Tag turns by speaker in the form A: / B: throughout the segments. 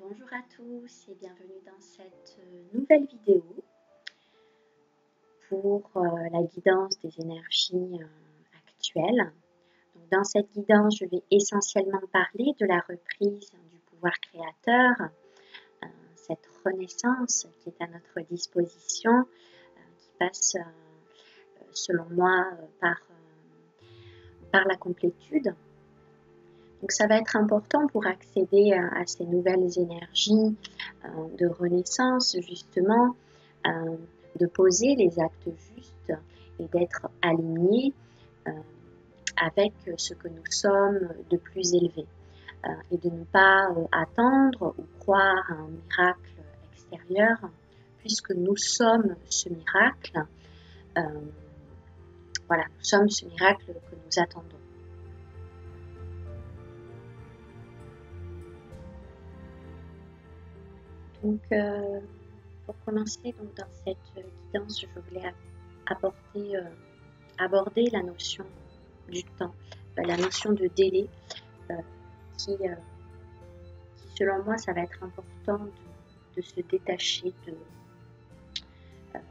A: Bonjour à tous et bienvenue dans cette nouvelle vidéo pour la guidance des énergies actuelles. Donc, dans cette guidance, je vais essentiellement parler de la reprise du pouvoir créateur, cette renaissance qui est à notre disposition, qui passe selon moi par la complétude. Donc ça va être important pour accéder à ces nouvelles énergies de renaissance, justement, de poser les actes justes et d'être aligné avec ce que nous sommes de plus élevé. Et de ne pas attendre ou croire à un miracle extérieur, puisque nous sommes ce miracle. Voilà, nous sommes ce miracle que nous attendons. Donc, pour commencer dans cette guidance, je voulais aborder la notion du temps, la notion de délai, qui selon moi, ça va être important de se détacher de toute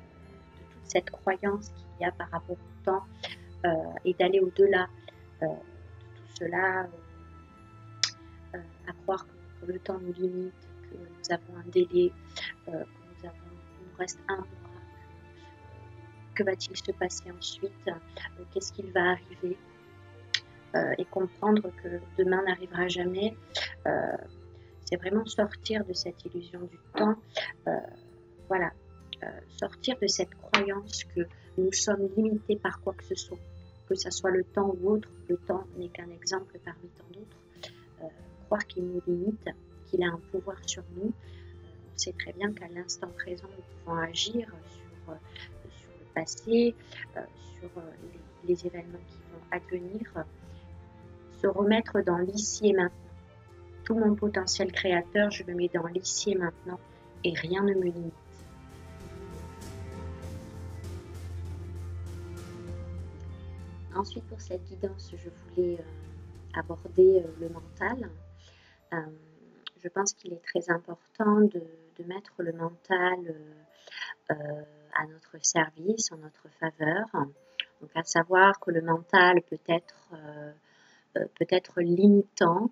A: cette croyance qu'il y a par rapport au temps et d'aller au-delà de tout cela, à croire que le temps nous limite, que nous avons un délai, qu'il nous reste un mois, que va-t-il se passer ensuite, qu'est-ce qu'il va arriver, et comprendre que demain n'arrivera jamais. C'est vraiment sortir de cette illusion du temps, voilà, sortir de cette croyance que nous sommes limités par quoi que ce soit le temps ou autre. Le temps n'est qu'un exemple parmi tant d'autres. Croire qu'il nous limite, qu'il a un pouvoir sur nous. On sait très bien qu'à l'instant présent, nous pouvons agir sur le passé, sur les événements qui vont advenir, se remettre dans l'ici et maintenant. Tout mon potentiel créateur, je le mets dans l'ici et maintenant et rien ne me limite. Ensuite, pour cette guidance, je voulais aborder le mental. Je pense qu'il est très important de mettre le mental à notre service, en notre faveur. Donc, à savoir que le mental peut être limitant.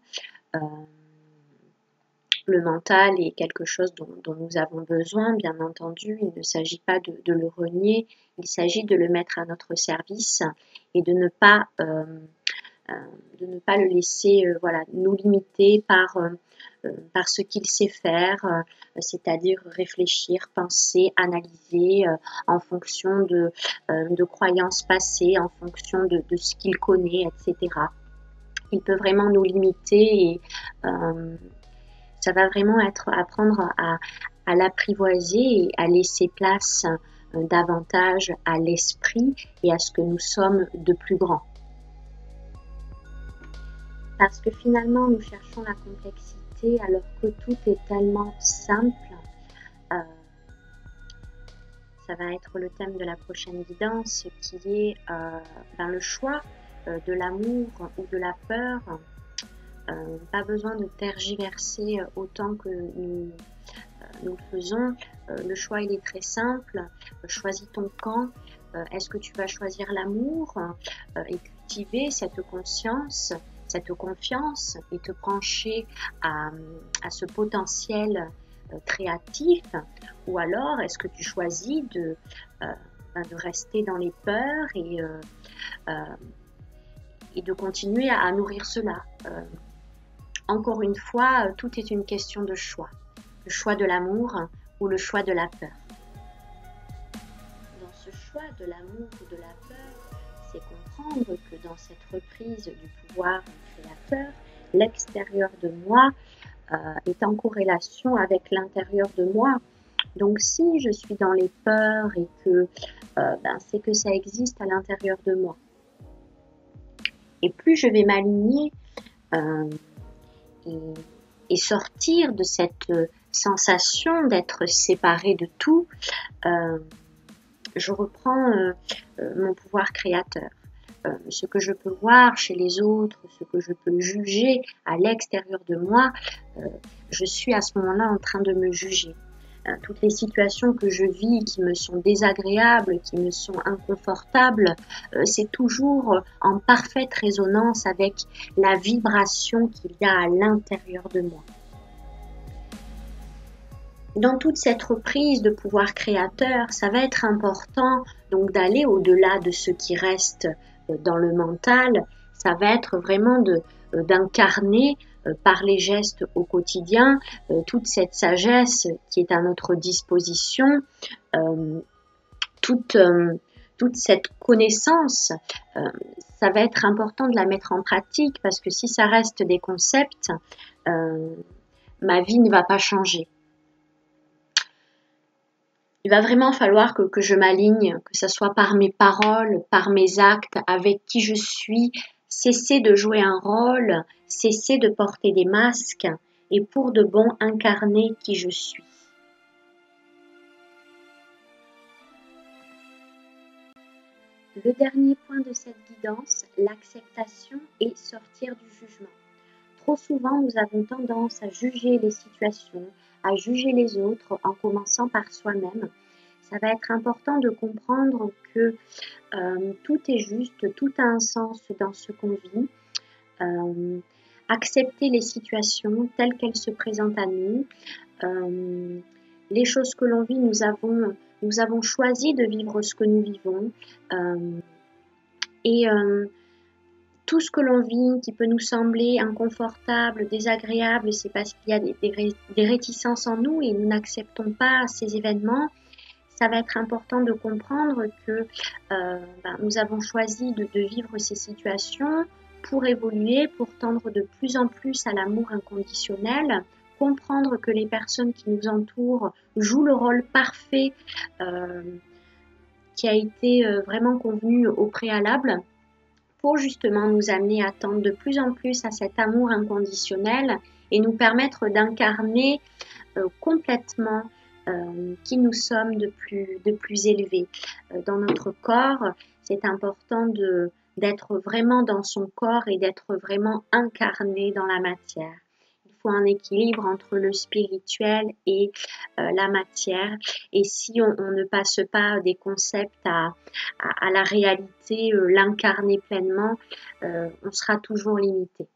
A: Le mental est quelque chose dont nous avons besoin, bien entendu. Il ne s'agit pas de le renier, il s'agit de le mettre à notre service et de ne pas le laisser nous limiter par ce qu'il sait faire, c'est-à-dire réfléchir, penser, analyser en fonction de croyances passées, en fonction de ce qu'il connaît, etc. Il peut vraiment nous limiter et ça va vraiment être apprendre à l'apprivoiser et à laisser place davantage à l'esprit et à ce que nous sommes de plus grand. Parce que finalement, nous cherchons la complexité alors que tout est tellement simple. Ça va être le thème de la prochaine guidance qui est le choix de l'amour ou de la peur. Pas besoin de tergiverser autant que nous le faisons. Le choix, il est très simple. Choisis ton camp. Est-ce que tu vas choisir l'amour et cultiver cette conscience, cette confiance et te pencher à ce potentiel créatif, ou alors est-ce que tu choisis de rester dans les peurs et de continuer à nourrir cela. Encore une fois, tout est une question de choix. Le choix de l'amour ou le choix de la peur. Dans ce choix de l'amour ou de la peur, c'est comprendre que dans cette reprise du pouvoir créateur, l'extérieur de moi est en corrélation avec l'intérieur de moi. Donc si je suis dans les peurs et que c'est que ça existe à l'intérieur de moi. Et plus je vais m'aligner et sortir de cette sensation d'être séparée de tout, je reprends mon pouvoir créateur. ce que je peux voir chez les autres, ce que je peux juger à l'extérieur de moi, je suis à ce moment-là en train de me juger. Toutes les situations que je vis qui me sont désagréables, qui me sont inconfortables, c'est toujours en parfaite résonance avec la vibration qu'il y a à l'intérieur de moi. Dans toute cette reprise de pouvoir créateur, ça va être important donc d'aller au-delà de ce qui reste dans le mental. Ça va être vraiment d'incarner par les gestes au quotidien toute cette sagesse qui est à notre disposition, toute cette connaissance. Ça va être important de la mettre en pratique parce que si ça reste des concepts, ma vie ne va pas changer. Il va vraiment falloir que je m'aligne, que ce soit par mes paroles, par mes actes, avec qui je suis, cesser de jouer un rôle, cesser de porter des masques et pour de bon incarner qui je suis. Le dernier point de cette guidance, l'acceptation et sortir du jugement. Trop souvent, nous avons tendance à juger les situations, à juger les autres en commençant par soi-même. Ça va être important de comprendre que tout est juste, tout a un sens dans ce qu'on vit. Accepter les situations telles qu'elles se présentent à nous. Les choses que l'on vit, nous avons choisi de vivre ce que nous vivons. Tout ce que l'on vit qui peut nous sembler inconfortable, désagréable, c'est parce qu'il y a des réticences en nous et nous n'acceptons pas ces événements. Ça va être important de comprendre que nous avons choisi de vivre ces situations pour évoluer, pour tendre de plus en plus à l'amour inconditionnel, comprendre que les personnes qui nous entourent jouent le rôle parfait qui a été vraiment convenu au préalable, pour justement nous amener à tendre de plus en plus à cet amour inconditionnel et nous permettre d'incarner complètement qui nous sommes de plus élevé. Dans notre corps, c'est important d'être vraiment dans son corps et d'être vraiment incarné dans la matière. Il faut un équilibre entre le spirituel et la matière. Et si on ne passe pas des concepts à la réalité, l'incarner pleinement, on sera toujours limité.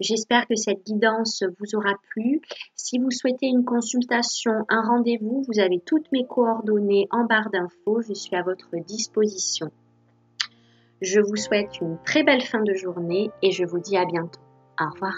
A: J'espère que cette guidance vous aura plu. Si vous souhaitez une consultation, un rendez-vous, vous avez toutes mes coordonnées en barre d'infos. Je suis à votre disposition. Je vous souhaite une très belle fin de journée et je vous dis à bientôt. Au revoir.